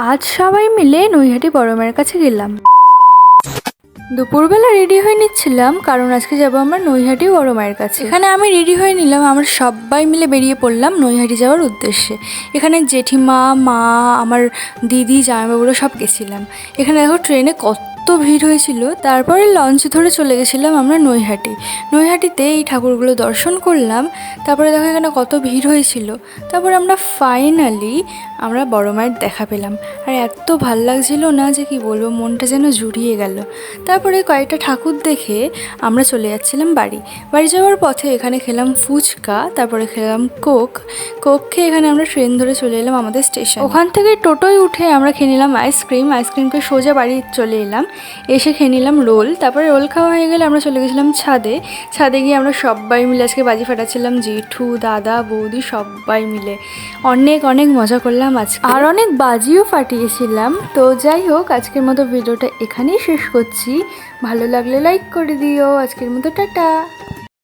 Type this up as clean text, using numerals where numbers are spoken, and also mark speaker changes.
Speaker 1: আজ সবাই মিলে নৈহাটি বড় মায়ের কাছে গেলাম। দুপুরবেলা রেডি হয়ে নিচ্ছিলাম, কারণ আজকে যাবো আমরা নৈহাটি বড় মায়ের কাছে। এখানে আমি রেডি হয়ে নিলাম, আমরা সবাই মিলে বেরিয়ে পড়লাম নৈহাটি যাওয়ার উদ্দেশ্যে। এখানে জেঠিমা, মা, আমার দিদি, জামাইবাবুরা সব গেছিলাম। এখানে দেখো ট্রেনে কত ভিড় হয়েছিল। তারপরে লঞ্চ ধরে চলে গেছিলাম আমরা নৈহাটিতে এই ঠাকুরগুলো দর্শন করলাম। তারপরে দেখো এখানে কত ভিড় হয়েছিল। তারপরে আমরা ফাইনালি বড় মায়ের দেখা পেলাম। আর এত ভাল লাগছিল না যে কি বলবো, মনটা যেন জুড়িয়ে গেল। তারপরে কয়েকটা ঠাকুর দেখে আমরা চলে যাচ্ছিলাম বাড়ি যাওয়ার পথে এখানে খেলাম ফুচকা, তারপরে খেলাম কোক খেয়ে এখানে আমরা ট্রেন ধরে চলে এলাম আমাদের স্টেশন। ওখান থেকে টোটোয় উঠে আমরা খেয়ে নিলাম আইসক্রিম খেয়ে সোজা বাড়ি চলে এলাম। এসে খেয়ে নিলাম রোল। তারপরে রোল খাওয়া হয়ে গেলে আমরা চলে গেছিলাম ছাদে গিয়ে আমরা সবাই মিলে আজকে বাজি ফাটাচ্ছিলাম, জেঠু, দাদা, বৌদি সবাই মিলে অনেক অনেক মজা করলাম আজকে, আর অনেক বাজিও ফাটিয়েছিলাম। তো যাই হোক, আজকের মতো ভিডিওটা এখানেই শেষ করছি। ভালো লাগলে লাইক করে দিও। আজকের মতো টাটা।